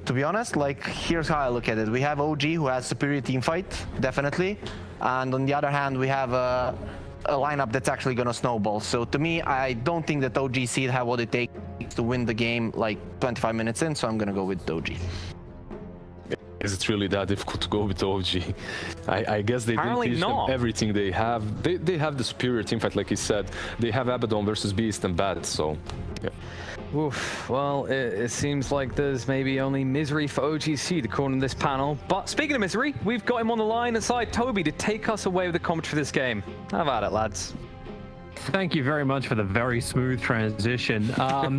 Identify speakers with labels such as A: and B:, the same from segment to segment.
A: to be honest. Like, here's how I look at it. We have OG, who has superior team fight, definitely. And on the other hand, we have a lineup that's actually going to snowball. So to me, I don't think that OG.Seed have what it takes to win the game like 25 minutes in. So I'm going to go with OG.
B: Is it really that difficult to go with OG? I guess they didn't teach them everything they have. They have the superior team fight, like he said. They have Abaddon versus Beast and Bat, so yeah.
C: Oof. Well, it seems like there's maybe only misery for OG.Seed according to this panel. But speaking of misery, we've got him on the line aside Toby to take us away with the commentary for this game. How about it, lads?
D: Thank you very much for the very smooth transition. How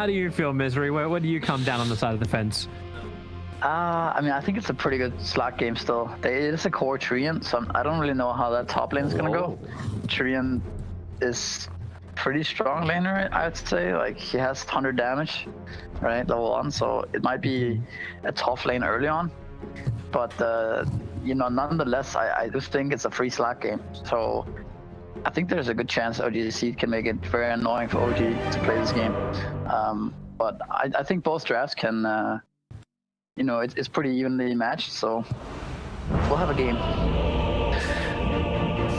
D: do you feel, Misery? Where do you come down on the side of the fence?
E: I mean, I think it's a pretty good slot game still. It is a core Treant, so I don't really know how that top lane is gonna go. Treant is pretty strong laner, I'd say. Like, he has 100 damage, right, level 1, so it might be a tough lane early on. But, you know, nonetheless, I do think it's a free slot game. So I think there's a good chance OG.Seed can make it very annoying for OG to play this game. But I think both drafts can... you know, it's pretty evenly matched, so we'll have a game.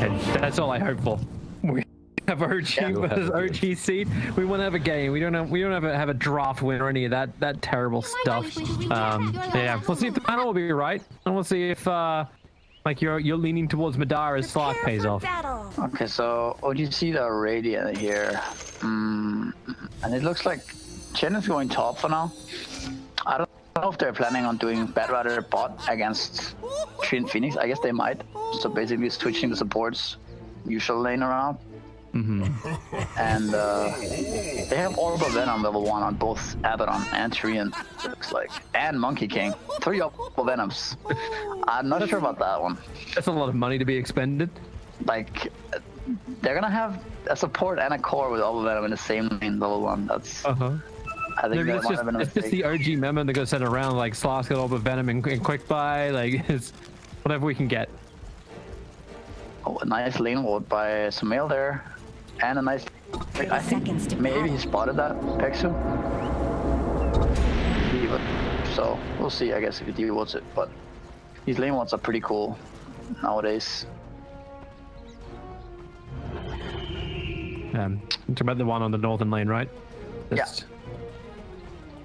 D: And that's all I hope for. We have OG versus OG.Seed. We want to have a game. We don't have a draft win or any of that terrible stuff. Yeah, we'll see if the panel will be right, and we'll see if like you're leaning towards Madara's slot pays off.
E: Okay, so OG.Seed are radiant here, and it looks like Chen is going top for now. I don't know if they're planning on doing Batrider bot against Treant Phoenix. I guess they might. So basically switching the supports usual lane around. And they have Orb of Venom level 1 on both Abaddon and Treant, looks like. And Monkey King. 3 Orb of Venoms. I'm not sure about that one.
D: That's a lot of money to be expended.
E: Like, they're gonna have a support and a core with Orb of Venom in the same lane, level 1. That's... I think
D: maybe it's just the OG memo that goes sent around, like Slash got Orb of Venom and quick buy, like it's whatever we can get.
E: Oh, a nice lane ward by Sumail there, and a nice. I think maybe he spotted that Pexu. So we'll see, I guess, if he dewards it. But these lane wards are pretty cool nowadays.
D: Talking about the one on the northern lane, right?
E: Just... Yeah.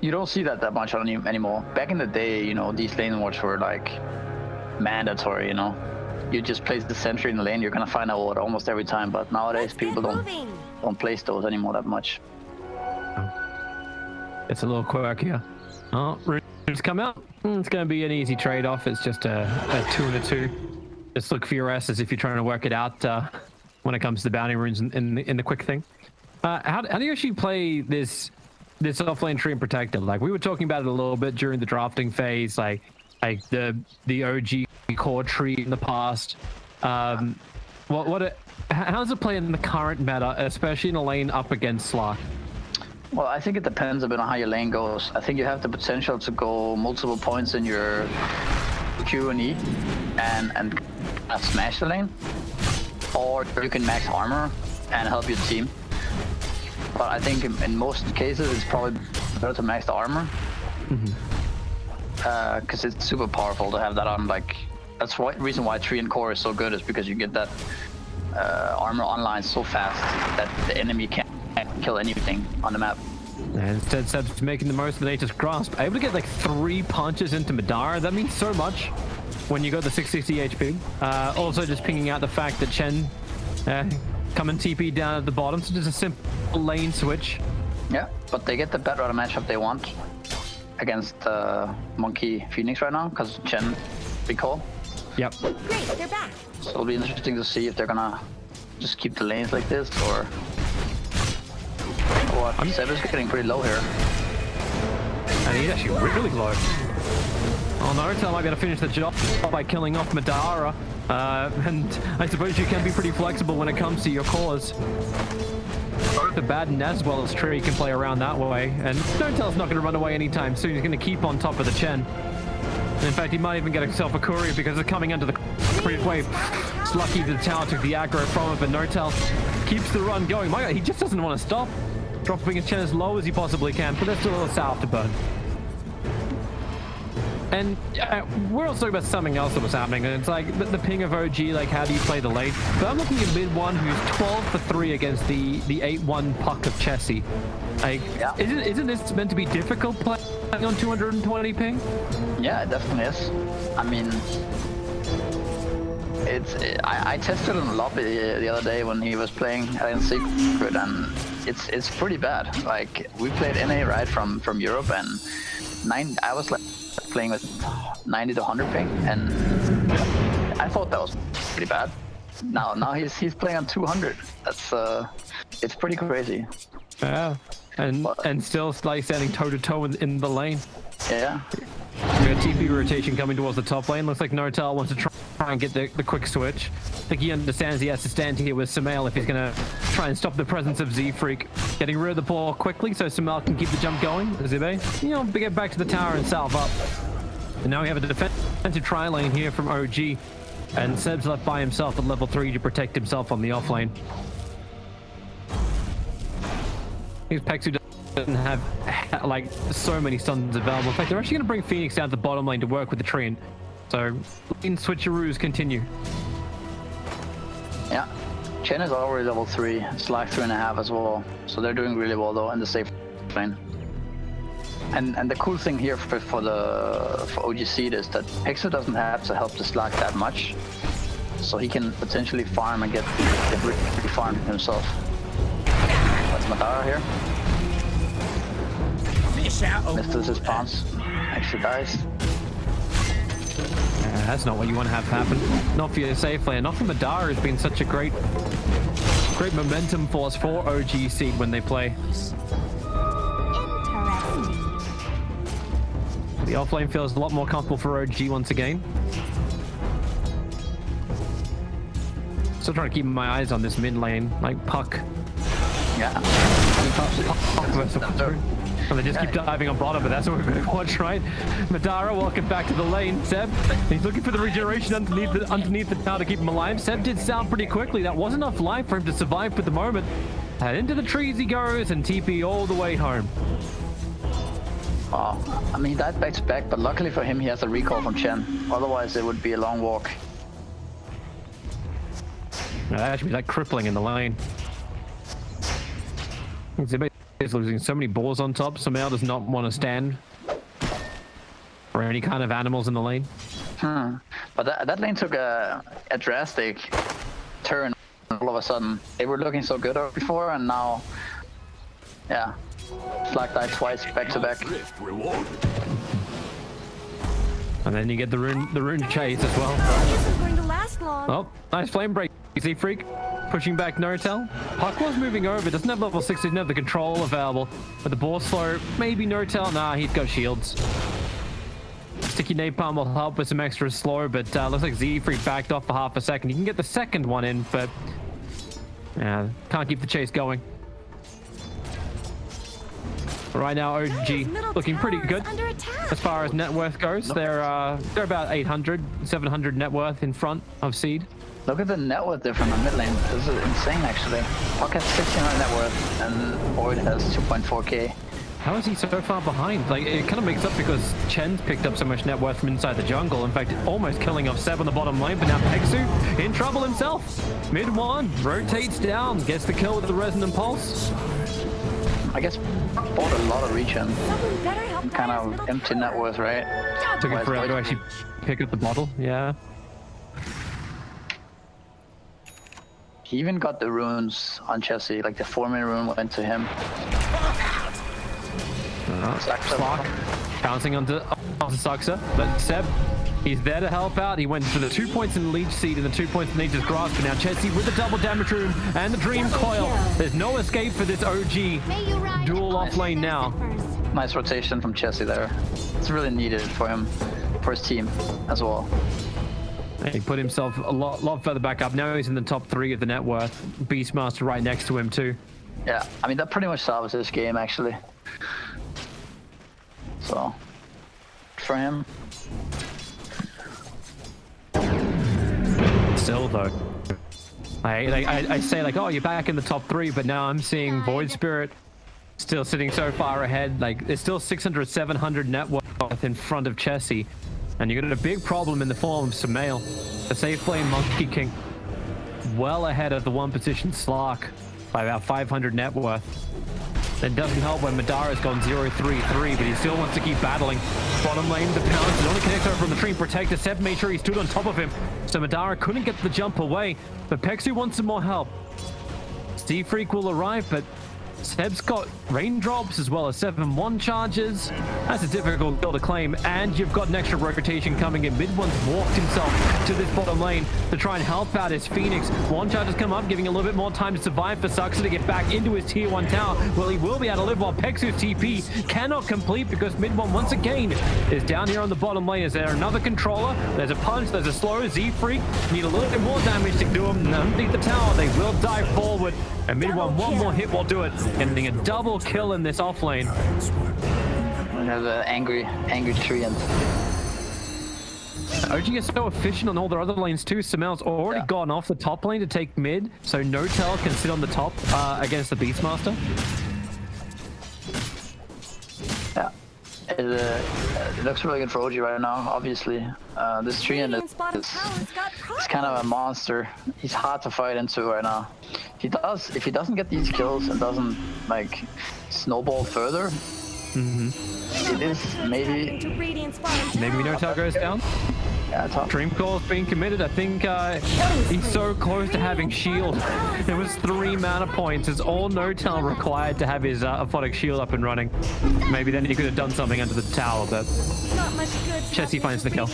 E: You don't see that much on him anymore. Back in the day, you know, these lane wards were like mandatory, you know. You just place the sentry in the lane, you're gonna find a ward almost every time, but nowadays people don't place those anymore that much.
D: It's a little quirkier. Oh, runes come out. It's gonna be an easy trade-off. It's just a 2 and a 2. Just look for your S's if you're trying to work it out when it comes to bounty runes in the quick thing. How do you actually play this offlane Treant Protector? Like, we were talking about it a little bit during the drafting phase, like the OG core tree in the past. How does it play in the current meta, especially in a lane up against Slark?
E: Well, I think it depends a bit on how your lane goes. I think you have the potential to go multiple points in your Q and E and smash the lane, or you can max armor and help your team. But I think in most cases it's probably better to max the armor, because it's super powerful to have that on. Like, that's the reason why Treant Core is so good, is because you get that armor online so fast that the enemy can't kill anything on the map.
D: And instead of making the most of the Nature's Grasp, able to get like 3 punches into Madara, that means so much when you got the 660 HP. Also just pinging out the fact that Chen come and TP down at the bottom, so just a simple lane switch. Yeah,
E: but they get the Batrider matchup they want against Monkey Phoenix right now, because Chen recall.
D: Yep.
F: Great, they're back.
E: So it'll be interesting to see if they're gonna just keep the lanes like this, or what. Seb is getting pretty low here.
D: And he's actually really low. Oh no, Tal might be able to finish the job by killing off Madara. And I suppose you can be pretty flexible when it comes to your cores. Both the Baden as well as Tree can play around that way. And Notel's not going to run away anytime soon. He's going to keep on top of the Chen. In fact, he might even get himself a courier because it's coming under the wave. It's lucky the tower took the aggro from it, but Notel keeps the run going. My God, he just doesn't want to stop. Dropping his Chen as low as he possibly can, but there's still a sour to burn. And we're also talking about something else that was happening. And it's like the ping of OG, like how do you play the lane? But I'm looking at mid one who's 12 for 3 against the 8-1 puck of Chessie. Like, isn't this meant to be difficult playing on 220 ping?
E: Yeah, it definitely is. I mean, I tested him in the lobby the other day when he was playing in Secret, and it's pretty bad. Like, we played NA right from Europe, and I was like playing with 90 to 100 ping, and I thought that was pretty bad. Now he's playing on 200. That's it's pretty crazy.
D: Yeah, and still like standing toe to toe in the lane.
E: Yeah.
D: We got TP rotation coming towards the top lane. Looks like Nortel wants to try and get the quick switch. I think he understands he has to stand here with Sumail if he's going to try and stop the presence of Z-Freak. Getting rid of the ball quickly so Sumail can keep the jump going. Zibe, get back to the tower and salve up. And now we have a defensive tri-lane here from OG. And Seb's left by himself at level 3 to protect himself on the offlane. Here's Pexu doesn't have like so many stuns available. In fact, they're actually going to bring Phoenix down to the bottom lane to work with the Treant. So, lane switcheroos continue. Yeah,
E: Chen is already level 3. It's like 3.5 as well. So they're doing really well though in the safe lane. And the cool thing here for OG.Seed is that Pexu doesn't have to help the Slack that much, so he can potentially farm and get really farm himself. That's Madara here. Misses his bounce. Actually dies.
D: That's not what you want to have happen. Not for your safe lane. Not for Madara, who's been such a great momentum force for OG.Seed when they play. The offlane feels a lot more comfortable for OG once again. Still trying to keep my eyes on this mid lane, like Puck.
E: Yeah.
D: And they just keep diving on bottom, but that's what we're going to watch, right? Madara, welcome back to the lane. Seb, he's looking for the regeneration underneath the tower to keep him alive. Seb did sound pretty quickly. That was enough life for him to survive for the moment. And into the trees he goes, and TP all the way home.
E: Oh, I mean, he died back to back, but luckily for him, he has a recall from Chen. Otherwise, it would be a long walk.
D: That actually be like crippling in the lane. He's losing so many balls on top. Sumail does not want to stand for any kind of animals in the lane.
E: But that lane took a drastic turn all of a sudden. They were looking so good before, and now, yeah, Slack died twice back to back.
D: And then you get the rune chase as well.
F: This is going to last long.
D: Oh, nice flame break. Z-Freak pushing back Nortel. Puck was moving over. Doesn't have level 6. Doesn't have the control available. But the ball slow. Maybe Nortel. Nah, he's got shields. Sticky Napalm will help with some extra slow, but looks like Z-Freak backed off for half a second. You can get the second one in, but yeah, can't keep the chase going. Right now, OG looking pretty good as far as net worth goes. They're about 800, 700 net worth in front of Seed.
E: Look at the net worth difference on mid lane. This is insane, actually. Puck has 1600 net worth, and Boyd has 2.4k.
D: How is he so far behind? Like, it kind of makes up because Chen's picked up so much net worth from inside the jungle. In fact, almost killing off Seb on the bottom lane, but now Pexu in trouble himself. Mid one, rotates down, gets the kill with the Resonant Pulse.
E: I guess bought a lot of regen. Kind of empty net worth, right?
D: Took it forever to actually pick up the bottle, yeah.
E: He even got the runes on Chessie, like the 4-minute rune went to him.
D: Slark bouncing onto Saxa, but Seb, he's there to help out. He went for the 2 points in Leech Seed and the 2 points in Nature's Grasp, but now Chessie with the double damage rune and the Dream Coil. There's no escape for this OG dual off lane now.
E: Nice rotation from Chessie there. It's really needed for him, for his team as well.
D: He put himself a lot further back up. Now he's in the top 3 of the net worth. Beastmaster right next to him too.
E: Yeah, I mean, that pretty much solves this game, actually. So, for him.
D: Still though, I say like, oh, you're back in the top 3, but now I'm seeing Void Spirit still sitting so far ahead. Like, there's still 600, 700 net worth in front of Chessie. And you got a big problem in the form of Sumail. The safe flame Monkey King. Well ahead of the one position Slark by about 500 net worth. It doesn't help when Madara's gone 0-3-3, but he still wants to keep battling. Bottom lane, the pounce is only connects over from the tree protector. Seb made sure he stood on top of him, so Madara couldn't get the jump away. But Pexu wants some more help. Z-Freak will arrive, but Seb's got raindrops as well as 7-1 charges. That's a difficult kill to claim, and you've got an extra rotation coming in. Mid-one's walked himself to this bottom lane to try and help out his Phoenix. One charge has come up, giving a little bit more time to survive for Suxer to get back into his tier 1 tower. Well, he will be able to live while Pexu's TP cannot complete because Mid-one once again is down here on the bottom lane. Is there another controller? There's a punch, there's a slow. Z-Freak need a little bit more damage to do him underneath the tower. They will dive forward, and Mid-one, one more hit will do it. Ending a double kill in this off lane.
E: We have an angry Treant.
D: OG is so efficient on all their other lanes too. Sumail's already gone off the top lane to take mid, so Notel can sit on the top against the Beastmaster.
E: Yeah, it looks really good for OG right now, obviously. This Treant is kind of a monster. He's hard to fight into right now. If he doesn't get these kills and doesn't like snowball further, it is maybe
D: Notel goes down.
E: Yeah, top.
D: Dream Call's being committed. I think he's so close to having shield. There was 3 mana points. It's all Notel required to have his aphotic shield up and running. Maybe then he could have done something under the tower, but Chessie finds the kill.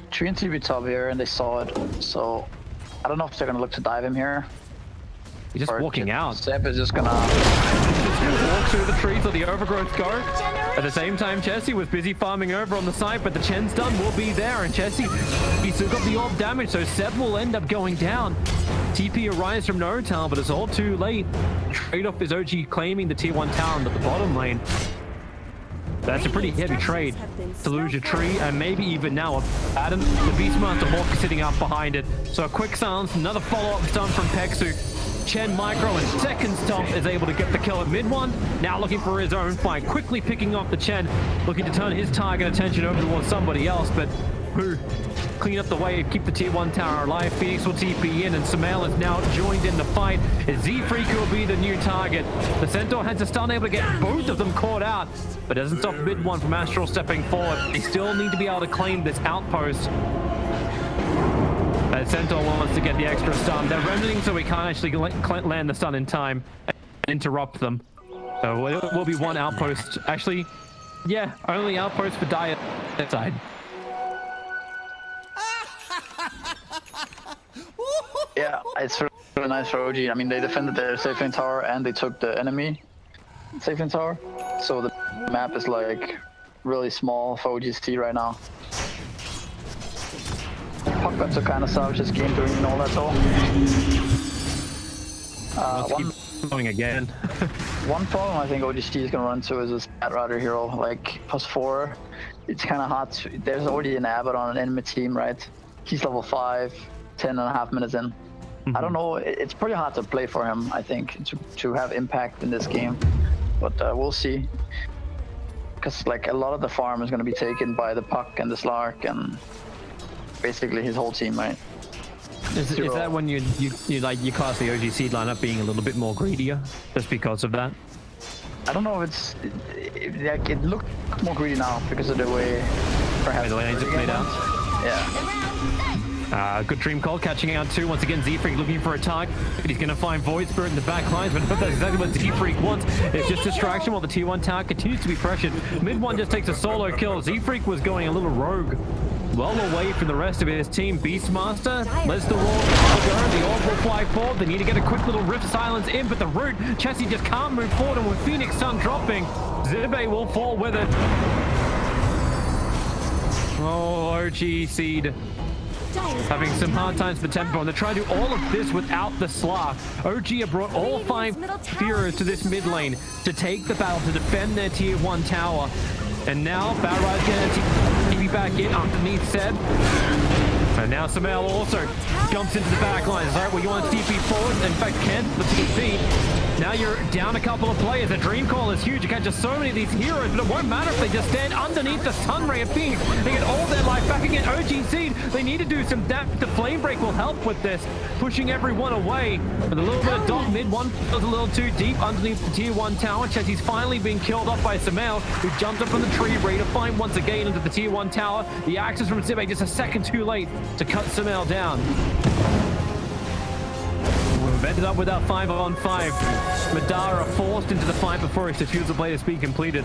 E: Treant to be top here, and they saw it, so I don't know if they're gonna look to dive him here.
D: He's just walking out.
E: Seb is just gonna
D: walk through the trees or the overgrowth go. At the same time, Chessie was busy farming over on the side, but the Chen stun will be there, and Chessie, he still got the orb damage, so Seb will end up going down. TP arrives from Notel, but it's all too late. Trade-off is OG claiming the tier 1 tower at the bottom lane. That's a pretty heavy trade to lose your tree, and maybe even now Adam, the Beastmaster Hawk sitting up behind it. So a quick silence, another follow-up stun from Pexu. Chen Micro and second stomp is able to get the kill at Mid-one. Now looking for his own fight, quickly picking off the Chen, looking to turn his target attention over towards somebody else, but who clean up the wave, keep the tier 1 tower alive. Phoenix will TP in, and Sumail is now joined in the fight. Z-Freak will be the new target. The Centaur has a stun, able to get both of them caught out, but doesn't stop Mid-one from Astral stepping forward. They still need to be able to claim this outpost. Centaur wants to get the extra stun. They're remedying so we can't actually land the stun in time and interrupt them. So it will be one outpost. Actually, yeah, only outpost for Diet side.
E: Yeah, it's really nice for OG. I mean, they defended their safe lane tower and they took the enemy safe lane tower. So the map is like really small for OG.Seed right now. Puck got to kind of salvage his game doing all that though.
D: Going again.
E: One problem I think OG.Seed is gonna run into is this Batrider hero, like +4. It's kind of hard to, there's already an Abbott on an enemy team, right? He's level 5, 10.5 minutes in. I don't know, it's pretty hard to play for him, I think, to have impact in this game. But we'll see. Because like a lot of the farm is gonna be taken by the Puck and the Slark and basically his whole team, right?
D: Is that when you cast the OG.Seed lineup being a little bit more greedier just because of that?
E: I don't know if it looked more greedy now because of the way perhaps
D: the lanes are played out.
E: Yeah.
D: Good dream call, catching out too. Once again, Z-Freak looking for a target. He's going to find Void Spirit in the back lines, but that's exactly what Z-Freak wants. It's just distraction while the tier 1 tower continues to be pressured. Mid-one just takes a solo kill. Z-Freak was going a little rogue. Well away from the rest of his team. Beastmaster lets the wall go. The orb will fly forward. They need to get a quick little rift silence in, but the root, Chessie just can't move forward, and with Phoenix Sun dropping, Zibe will fall with it. Oh, OG.Seed having some hard times for tempo, and they're trying to do all of this without the Slark. OG have brought all 5 heroes to this mid lane to take the battle, to defend their tier 1 tower. And now Batrider's gonna TP back in underneath Seb. And now Sumail also jumps into the back line. Is that where you want to TP forward? In fact, can't the TP. Now you're down a couple of players. The Dream Call is huge. You catch just so many of these heroes, but it won't matter if they just stand underneath the Sun Ray of Phoenix. They get all their life back again. OG.Seed, they need to do some damage. The Flame Break will help with this, pushing everyone away. With a little bit of dot mid, one feels a little too deep underneath the tier 1 tower. Chessie's finally being killed off by Samael, who jumped up on the tree, ready to find once again into the tier 1 tower. The axis from Zibe just a second too late to cut Samael down. We've ended up with our 5-on-5. Madara forced into the fight before his diffuser blade has been completed.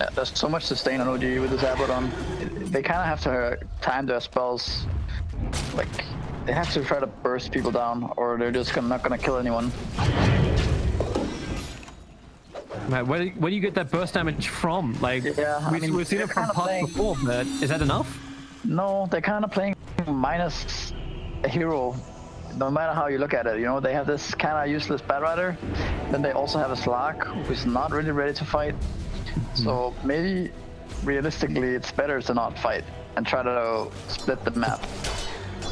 E: Yeah, there's so much sustain on OG with this Abaddon. They kind of have to time their spells. Like, they have to try to burst people down, or they're just not gonna kill anyone.
D: Right, where do you get that burst damage from? Like,
E: yeah,
D: we've seen it from Puck before, but is that enough?
E: No, they're kind of playing minus a hero. No matter how you look at it, you know, they have this kind of useless Bat Rider, then they also have a Slark who's not really ready to fight. So maybe realistically it's better to not fight and try to split the map.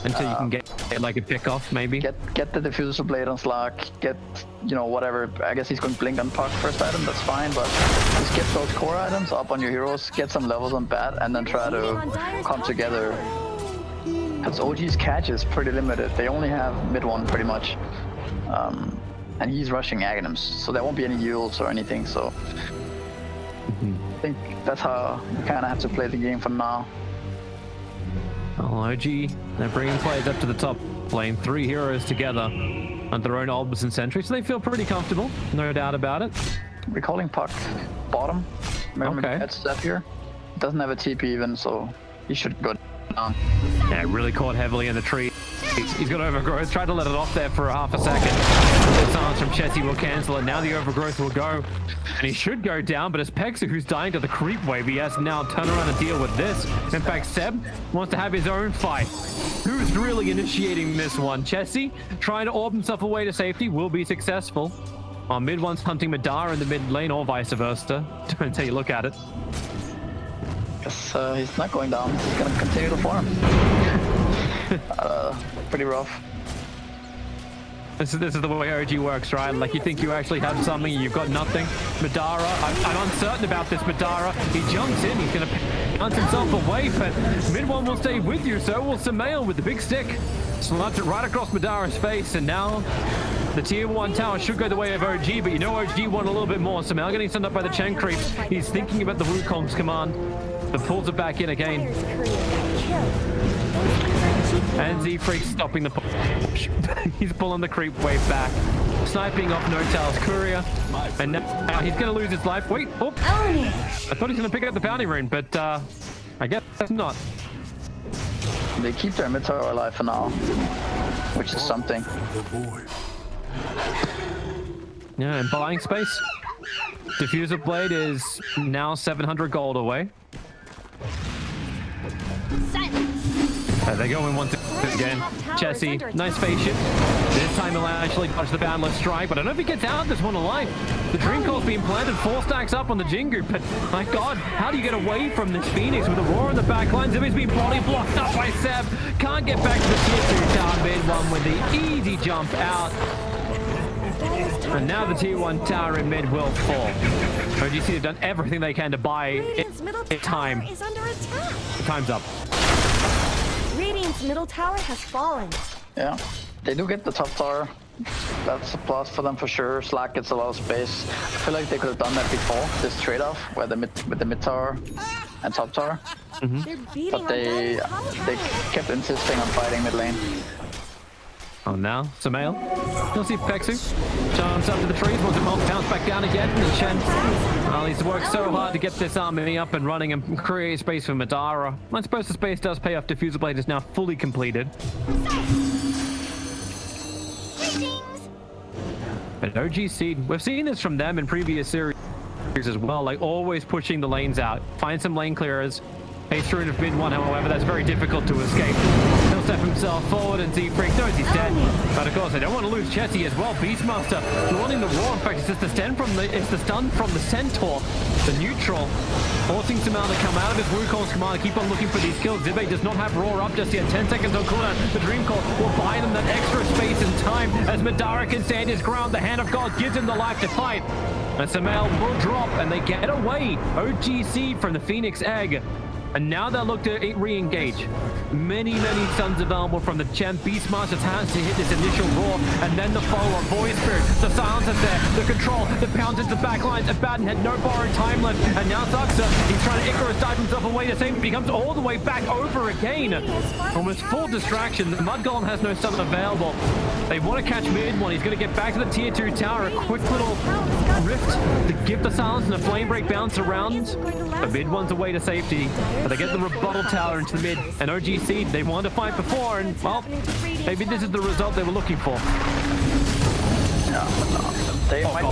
D: Until you can get like a pick off, maybe?
E: Get the diffuser blade on Slark, get, you know, whatever. I guess he's going to blink on Puck first item, that's fine, but just get those core items up on your heroes, get some levels on Bat, and then try to come together. Because OG's catch is pretty limited. They only have mid one pretty much. And he's rushing Aghanims, so there won't be any Yules or anything, so I think that's how you kind of have to play the game for now.
D: Oh, OG, they're bringing players up to the top lane. 3 heroes together on their own Albus and Sentry, so they feel pretty comfortable, no doubt about it.
E: We're calling Puck bottom. Remember,
D: okay.
E: That's Step here. Doesn't have a TP even, so he should go down.
D: Yeah, really caught heavily in the tree. He's got overgrowth. Tried to let it off there for a half a second. The silence from Chessie will cancel it. Now the overgrowth will go. And he should go down, but it's Pexu who's dying to the creep wave. He has to now turn around and deal with this. In fact, Seb wants to have his own fight. Who's really initiating this one? Chessie, trying to orb himself away to safety, will be successful. While mid one's hunting Madara in the mid lane, or vice versa. Depends how you look at it.
E: Guess he's not going down. He's going to continue to farm. Pretty rough.
D: This is the way OG works, right? Like, you think you actually have something, you've got nothing. Madara, I'm uncertain about this Madara. He jumps in, he's going to hunt himself away, but mid one will stay with you, so will Samael with the big stick. Slams it right across Madara's face, and now the tier 1 tower should go the way of OG, but you know OG want a little bit more. Samael getting sent up by the Chen creep. He's thinking about the Wukong's command, but pulls it back in again. And Z-Freak stopping the push. He's pulling the creep wave back. Sniping off No-Tail's courier. And now he's going to lose his life. Wait, oh! I thought he was going to pick up the bounty rune, but I guess not.
E: They keep their mid tower alive for now, which is something.
D: Yeah, and buying space. Diffuser Blade is now 700 gold away. They go in once again. Chessie, nice face shift. This time he'll actually dodge the Boundless Strike, but I don't know if he gets out of this one alive. The Dream Call's being planted, 4 stacks up on the Jingu, but my god, how do you get away from this Phoenix with a roar in the back line? Zibi's been body blocked up by Seb. Can't get back to the tier 2 tower mid one with the easy jump out. And now the tier 1 tower in mid will fall. OG.Seed have done everything they can to buy it time.
F: Is under attack.
D: The time's up.
F: Radiant's middle tower has fallen.
E: Yeah, they do get the top tower. That's a plus for them for sure. Slack gets a lot of space. I feel like they could have done that before, this trade-off, where with the mid tower and top tower. But they kept insisting on fighting mid lane.
D: Oh, now Samael. You'll see Pexu jumps up to the trees, wants to bounce back down again. And Chen, well, he's worked so hard to get this army up and running and create space for Madara. I suppose the space does pay off. Diffuser Blade is now fully completed. But OG.Seed, we've seen this from them in previous series as well, like always pushing the lanes out. Find some lane clearers. Haste rune of mid one, however, that's very difficult to escape. They'll step himself forward, and Z-Freak knows he's dead. But of course, they don't want to lose Chessie as well. Beastmaster wanting the Roar. In fact, it's just the stun from the Centaur, the neutral, forcing Sumal to come out of his Wukong's command, keep on looking for these kills. Zibe does not have Roar up just yet. 10 seconds on cooldown. The Dream Core will buy them that extra space and time as Madara can stand his ground. The Hand of God gives him the life to fight. And Sumal will drop, and they get away. OG.Seed from the Phoenix Egg. And now they'll look to re-engage. Many stuns available from the champ. Beastmaster's hands to hit this initial roar, and then the follow-up. Void Spirit, the silence is there, the control, the pounds into the back lines. Abaddon had no borrowed time left, and now Zuxa, he's trying to Icarus dive himself away. The same becomes all the way back over again. Almost full distraction. The Mud Golem has no stun available. They want to catch mid one. He's going to get back to the tier 2 tower. A quick little rift to give the silence and a flame break bounce around. The mid one's away to safety. But they get the rebuttal tower into the mid, and OG.Seed, they wanted to fight before, and well, maybe this is the result they were looking for.
E: Yeah, they might.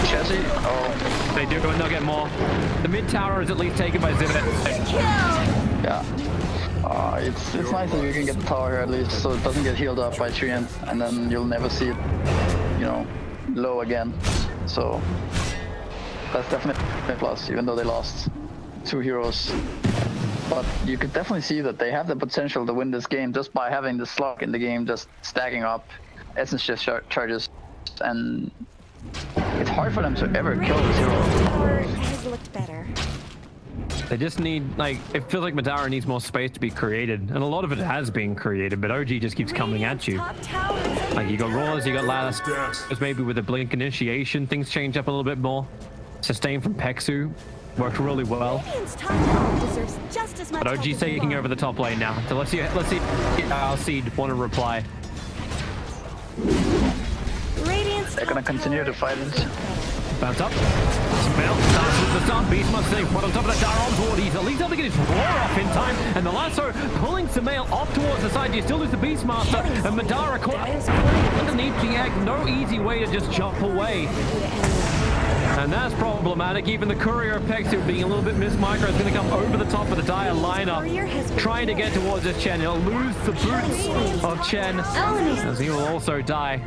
E: Chessie? Oh.
D: They do, and they'll get more. The mid tower is at least taken by Zivit.
E: Yeah. It's nice that you can get the tower here at least, so it doesn't get healed up by Treant, and then you'll never see it, you know, low again. So that's definitely a plus, even though they lost 2 heroes. But you could definitely see that they have the potential to win this game just by having the slug in the game, just stacking up essence shift charges, and it's hard for them to ever kill this hero.
F: Has looked better.
D: They just need, like, it feels like Madara needs more space to be created, and a lot of it has been created, but OG just keeps coming at you. Like, you got Roars, you got Lattice, maybe with a Blink initiation, things change up a little bit more. Sustain from Peksu worked really well. But OG's taking over the top lane now. So let's see our Seed want to reply.
E: They're gonna continue to fight it.
D: Bounce up. Smell. Starts with the stun. Beastmaster put on top of the Dark board. He's at least able to get his Roar off in time. And the lasso pulling Sumail off towards the side. You still lose the Beastmaster. And Madara caught underneath the egg. No easy way to just jump away. And that's problematic. Even the Courier of Peksu being a little bit mismicro is going to come over the top of the Dire lineup, trying to get towards this Chen. He'll lose the boots of Chen, as he will also die.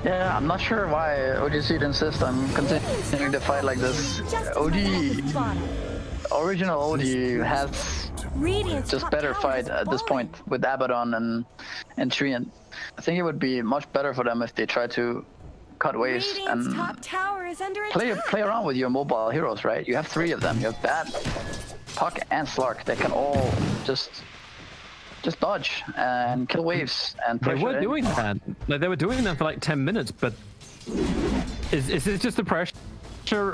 E: Yeah, I'm not sure why OG.Seed insists on continuing to fight like this. Original OG has just better fight at this point with Abaddon and Treant. I think it would be much better for them if they try to cut waves and play around with your mobile heroes, right? You have 3 of them. You have Bat, Puck, and Slark. They can all just dodge and kill waves and
D: they were doing that. Like, they were doing that for like 10 minutes, but is this just the pressure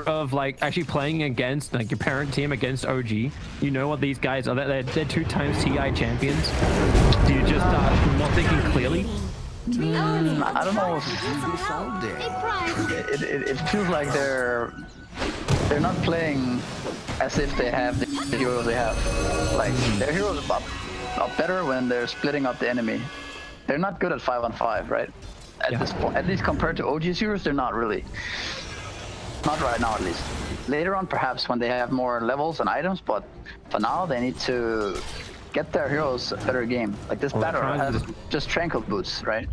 D: of like actually playing against like your parent team against OG? You know what these guys are? They're 2 times TI champions. Do you just not thinking clearly?
E: I don't know. It feels like they're not playing as if they have the heroes they have. Like, their heroes are better when they're splitting up the enemy. They're not good at 5-on-5, right? At this point, at least compared to OG's heroes, they're not really. Not right now, at least. Later on, perhaps, when they have more levels and items, but for now, they need to get their heroes a better game. Like, this battle has just tranquil boots, right?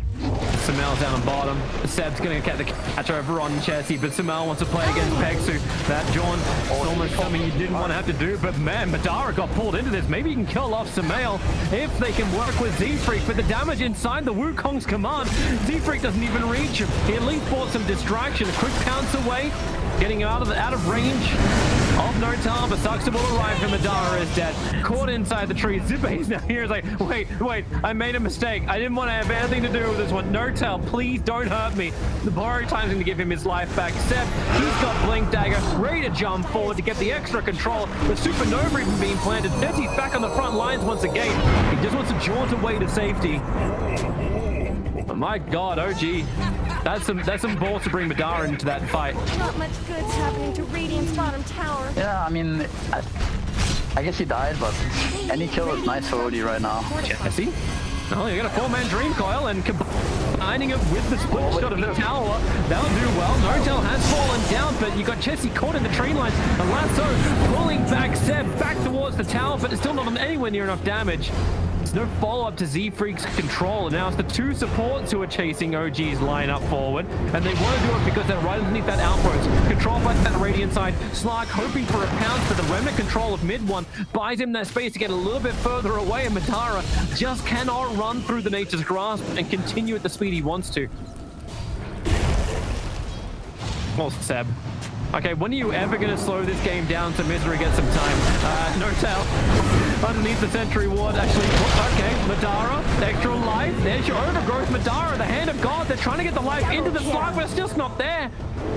D: Sumail's down on bottom. Seb's gonna get the catch over on Chessie, but Sumail wants to play against Peksu. That John is almost something you didn't want to have to do, but man, Madara got pulled into this. Maybe you can kill off Sumail if they can work with Z-Freak, but the damage inside the Wukong's command, Z-Freak doesn't even reach him. He at least brought some distraction. A quick pounce away, getting out of range of no time, but Zuxa will arrive and Madara is dead. Caught inside the tree. Zibe's now here is like, wait, I made a mistake. I didn't want to have anything to do with this one. No tell, please don't hurt me. The borrowed time's going to give him his life back. Seb, he's got Blink Dagger, ready to jump forward to get the extra control. The Supernova even being planted. Desi's back on the front lines once again. He just wants to jaunt away to safety. But my God, OG, that's some balls to bring Madara into that fight.
F: Not much good's happening to Radiant's bottom tower.
E: Yeah, I mean, I guess he died, but any kill is nice for OG right now.
D: Chessie? Oh, you got a 4-man Dream Coil and combining it with the split shot of the tower. That'll do well. Nortel has fallen down, but you got Jesse caught in the tree lines. And Lasso pulling back Seb back towards the tower, but it's still not anywhere near enough damage. There's no follow-up to Z-Freak's control, and now it's the two supports who are chasing OG's line up forward, and they want to do it because they're right underneath that outpost, controlled by that Radiant side. Slark hoping for a pounce, but the Remnant control of mid one buys him that space to get a little bit further away, and Madara just cannot run through the Nature's Grasp and continue at the speed he wants to. Well, Seb. Okay, when are you ever going to slow this game down so Misery gets some time? No tell. Underneath the sentry ward, actually. Okay, Madara, extra life. There's your overgrowth. Madara, the hand of God. They're trying to get the life into the Slark, but it's just not there.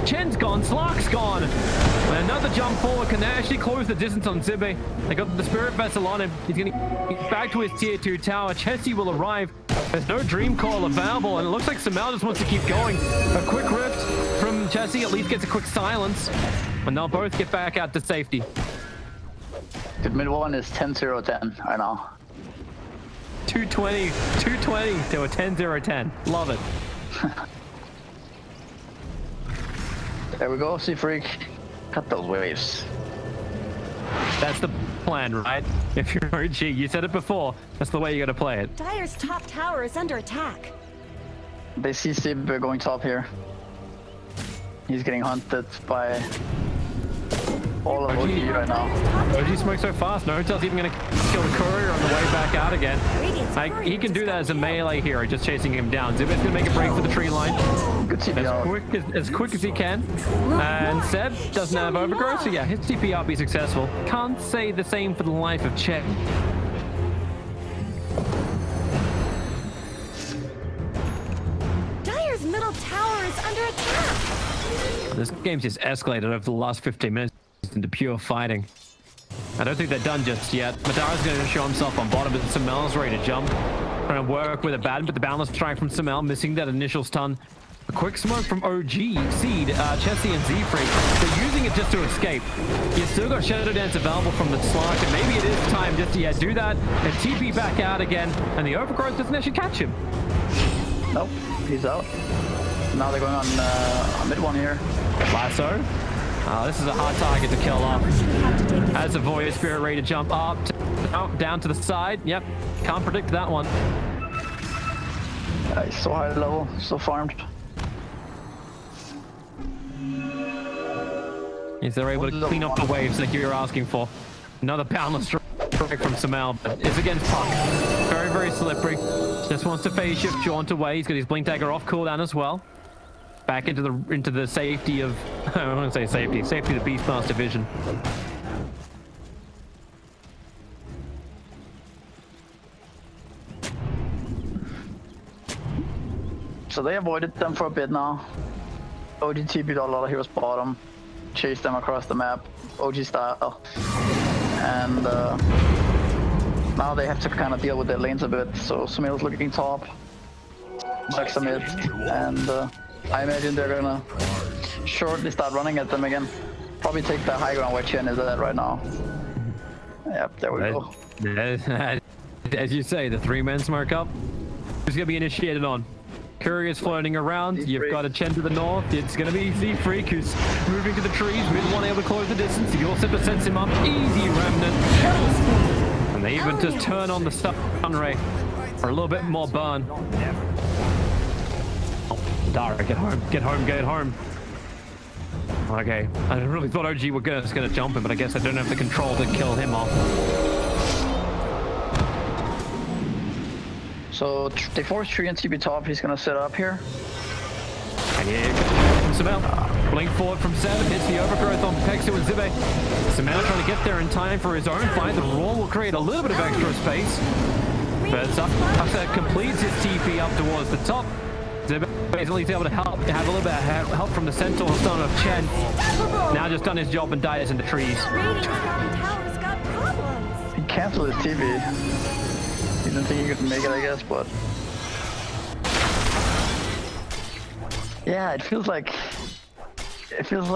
D: Chen's gone, Slark's gone. And another jump forward can actually close the distance on Zibe. They got the Spirit Vessel on him. He's going to get back to his tier 2 tower. Chessie will arrive. There's no Dream Call available, and it looks like Samel just wants to keep going. A quick rift from Chessie at least gets a quick silence, and they'll both get back out to safety.
E: The mid one is 10-0-10 right now.
D: 220 to a 10-0-10. Love it.
E: There we go, Z-Freak. Cut those waves.
D: That's the plan, right? If you're OG, you said it before. That's the way you gotta play it.
F: Dire's top tower is under attack.
E: They see Sib going top here. He's getting hunted by all of OG right now.
D: OG smokes so fast, Notel's even gonna kill the courier on the way back out again. He can do that as a melee hero, just chasing him down. Zibet's gonna make a break for the tree line.
E: Good TP
D: as quick as he can. And Seb doesn't have overgrowth, so yeah, his TP will be successful. Can't say the same for the life of Chet.
F: Dire's middle tower is under attack.
D: This game's just escalated over the last 15 minutes into pure fighting. I don't think they're done just yet. Madara's going to show himself on bottom, but Samel's ready to jump. Trying to work with a bad, but the boundless strike from Samel, missing that initial stun. A quick smoke from OG.Seed, Chessie and Z-Freak. They're using it just to escape. You've still got Shadow Dance available from the Slark, and maybe it is time just to do that and TP back out again, and the overgrowth doesn't actually catch him.
E: Nope, he's out. Now they're going on mid one here.
D: Lasso. This is a hard target to kill off. As a Void Spirit ready to jump up, down to the side. Yep, can't predict that one.
E: He's so high level, so farmed.
D: Is they're able to clean up the waves like you were asking for. Another boundless strike from Samel, but it's against Puck. Very, very slippery. Just wants to phase shift jaunt away. He's got his Blink Dagger off cooldown as well. Back into the safety of, I don't want to say safety of the Beastmaster vision.
E: So they avoided them for a bit now. OG TP'd a lot of heroes bottom, chased them across the map, OG style. And now they have to kind of deal with their lanes a bit. So Samel's looking top, Bucks mid, and I imagine they're gonna shortly start running at them again. Probably take the high ground where Chen is at right now. Yep, there we go.
D: As you say, the 3-man smoke up. Who's gonna be initiated on? Courier's floating around. You've got a Chen to the north. It's gonna be Z-Freak who's moving to the trees. Mid one able to close the distance. You also sets him up. Easy Remnant. And they even just turn on the stun ray for a little bit more burn. Dara, get home, get home, get home. Okay, I really thought OG were gonna jump him, but I guess I don't have the control to kill him off.
E: So they force Tree and TP top. He's gonna set up here.
D: And here comes Samel. Blink forward from 7, hits the overgrowth on Pexo and Zibe. Samel trying to get there in time for his own fight. The roar will create a little bit of extra space. But Sasa completes his TP up towards the top. Zibe is at least able to have a little bit of help from the Centaur stun of Chen. Now just done his job and dies in the trees.
E: He canceled his TP. He didn't think he could make it, I guess, but yeah, it feels like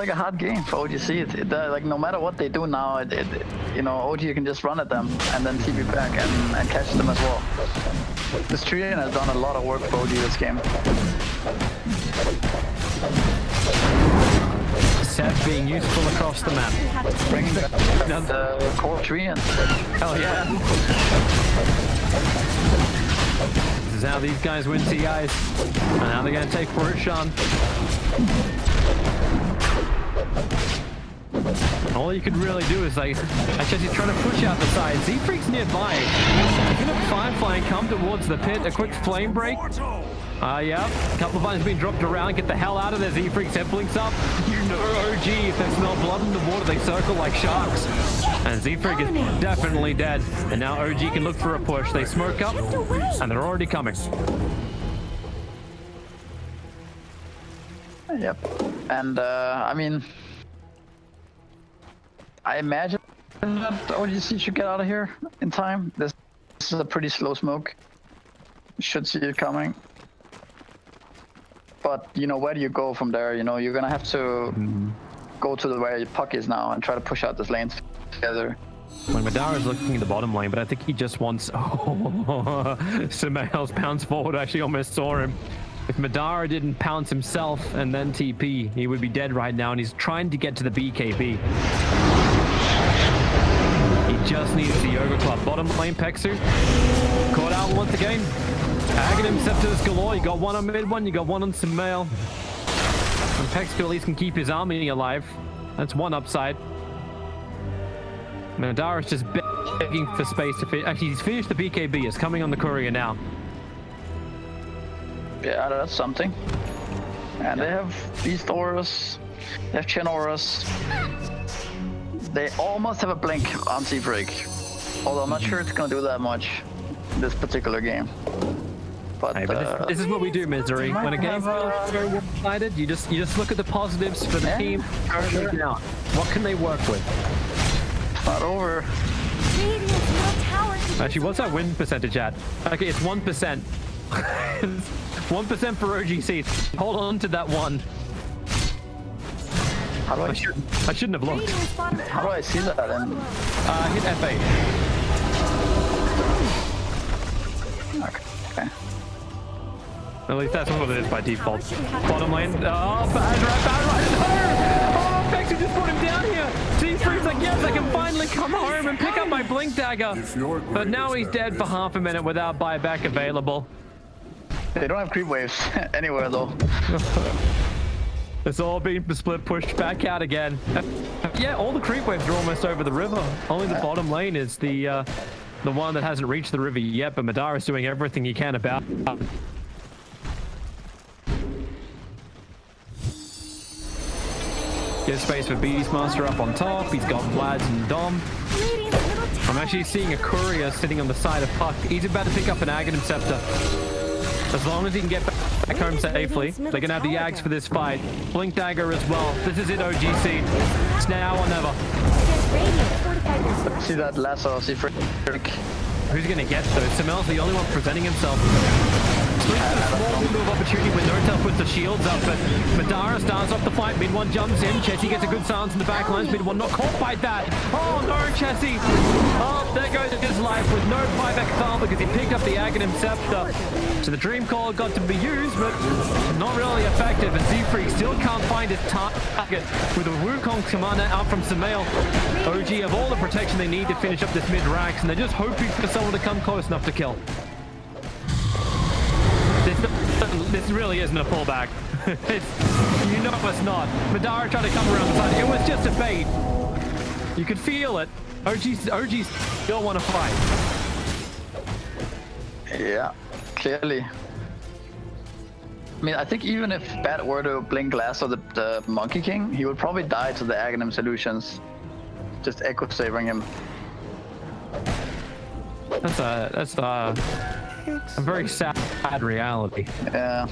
E: a hard game for OG.Seed. Like no matter what they do now, it you know, OG can just run at them and then TP back and catch them as well. This Treant has done a lot of work for OG this game.
D: Seth being useful across the map.
E: Bringing back the core Treant.
D: Hell yeah. This is how these guys win TIs. And now they're going to take Roshan. All you can really do is like, actually he's trying to push out the side. Z-Freak's nearby. He's gonna Firefly and come towards the pit. A quick flame break. Yeah, a couple of items being dropped around. Get the hell out of there. Z-Freak's head blinks up. You know, OG, if they smell blood in the water, they circle like sharks. And Z-Freak is definitely dead. And now OG can look for a push. They smoke up, and they're already coming.
E: Yep. And I mean, I imagine that OG.Seed should get out of here in time. This is a pretty slow smoke. You should see it coming. But, you know, where do you go from there? You know, you're going to have to go to where your puck is now and try to push out this lane together.
D: When Madara's looking in the bottom lane, but I think he just wants... Oh, Sumail's pounce forward. I actually almost saw him. If Madara didn't pounce himself and then TP, he would be dead right now, and he's trying to get to the BKB. He just needs the Yoga Club. Bottom lane, Pexu. Caught out once again. Aghanim Scepters galore. You got one on mid one, you got one on Sumail. And Pexu at least can keep his army alive. That's one upside. Madara's just begging for space to finish. Actually, he's finished the BKB. It's coming on the courier now.
E: Yeah, that's something. And they have Beast Auras, they have Chen Auras. They almost have a blink on Z-Freak. Although I'm not sure it's gonna do that much in this particular game. But,
D: hey, but this is what we do, Misery. When a game feels very one-sided, you just look at the positives for the team. Sure. What can they work with?
E: Not over.
D: Actually, what's that win percentage at? Okay, it's 1%. 1% for OG.Seed. Hold on to that one.
E: How do I
D: shouldn't have looked.
E: How do I see that?
D: Hit F8.
E: Okay.
D: At least that's what it is by default. Bottom lane. Oh, bad right. Oh, Pexu just put him down here. Z-Freak's like, yes, I can finally come home and pick up my Blink Dagger. But now he's dead for half a minute without buyback available.
E: They don't have creep waves anywhere though.
D: It's all being split, pushed back out again. Yeah, all the creep waves are almost over the river. Only the bottom lane is the one that hasn't reached the river yet, but Madara's doing everything he can about it. Gives space for Beastmaster up on top. He's got Vlads and Dom. I'm actually seeing a courier sitting on the side of Puck. He's about to pick up an Aghanim Scepter. As long as he can get back home safely, they're going to have the Ags for this fight. Blink Dagger as well. This is it, OG.Seed. It's now or never.
E: See that lasso, Z-Freak.
D: Who's going to get those? Sumail's the only one presenting himself. Splits a small window of opportunity when Nortel puts the shields up, but Madara starts off the fight. Mid one jumps in. Chessie gets a good silence in the back lines. Mid one not caught by that. Oh no, Chessie. Oh, there goes his life with no buyback foul because he picked up the Aghanim Scepter. So the Dream Call got to be used, but not really effective. And Z-Freak still can't find his target with a Wukong commander out from Sumail. OG have all the protection they need to finish up this mid-racks, and they're just hoping for someone to come close enough to kill. This really isn't a pullback. You know it's not. Madara tried to come around the side. It was just a bait. You could feel it. OG's still want to fight.
E: Yeah, clearly. I mean, I think even if Bat were to blink last of the Monkey King, he would probably die to the Aghanim solutions. Just echo saving him.
D: That's a very sad reality.
E: Yeah.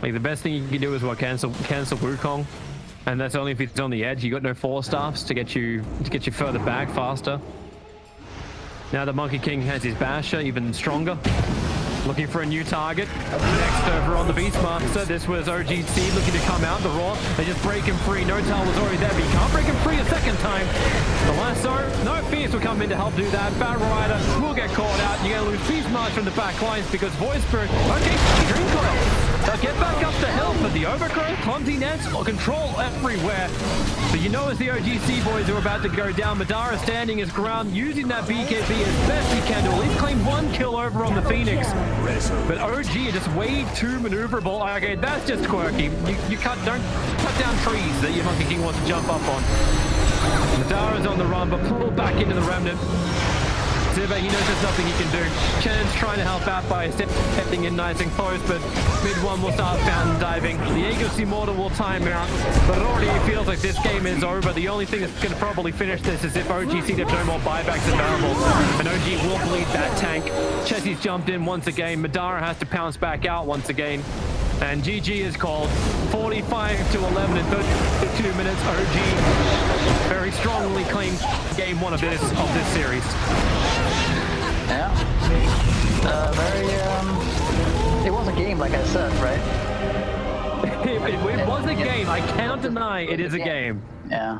D: Like the best thing you can do is cancel Wukong, and that's only if it's on the edge. You got no Force Staffs to get you further back faster. Now the Monkey King has his Basher, even stronger. looking for a new target. Next over on the Beastmaster, this was OG.Seed looking to come out. The Raw, they just break him free. Notal was already there, but he can't break him free a second time. The lasso, no, Phoenix will come in to help do that. Bat Rider will get caught out. You're going to lose Beastmaster in the back lines because Void Spirit, okay, Dream Coil. They'll get back up the hill, but the overgrowth, clumsy nets, will control everywhere. But you know as the OG.Seed boys are about to go down, Madara standing his ground, using that BKB as best he can to at least claim 1 kill over on the Phoenix. But OG are just way too maneuverable. Okay, that's just quirky. You don't cut down trees that your Monkey King wants to jump up on. Madara's on the run, but pulled back into the Remnant. Ziba, he knows there's nothing he can do. Chen's trying to help out by stepping in nice and close, but mid-1 will start fountain diving. The Aegis Immortal will time out, but it already feels like this game is over. The only thing that's going to probably finish this is if OG.Seed have no more buybacks available, and OG will bleed that tank. Chessie's jumped in once again. Madara has to pounce back out once again. And GG is called 45-11 in 32 minutes. OG very strongly claimed game 1 of this series.
E: Yeah. It was a game, like I said, right?
D: It was a game. I cannot deny it is a game.
E: Yeah.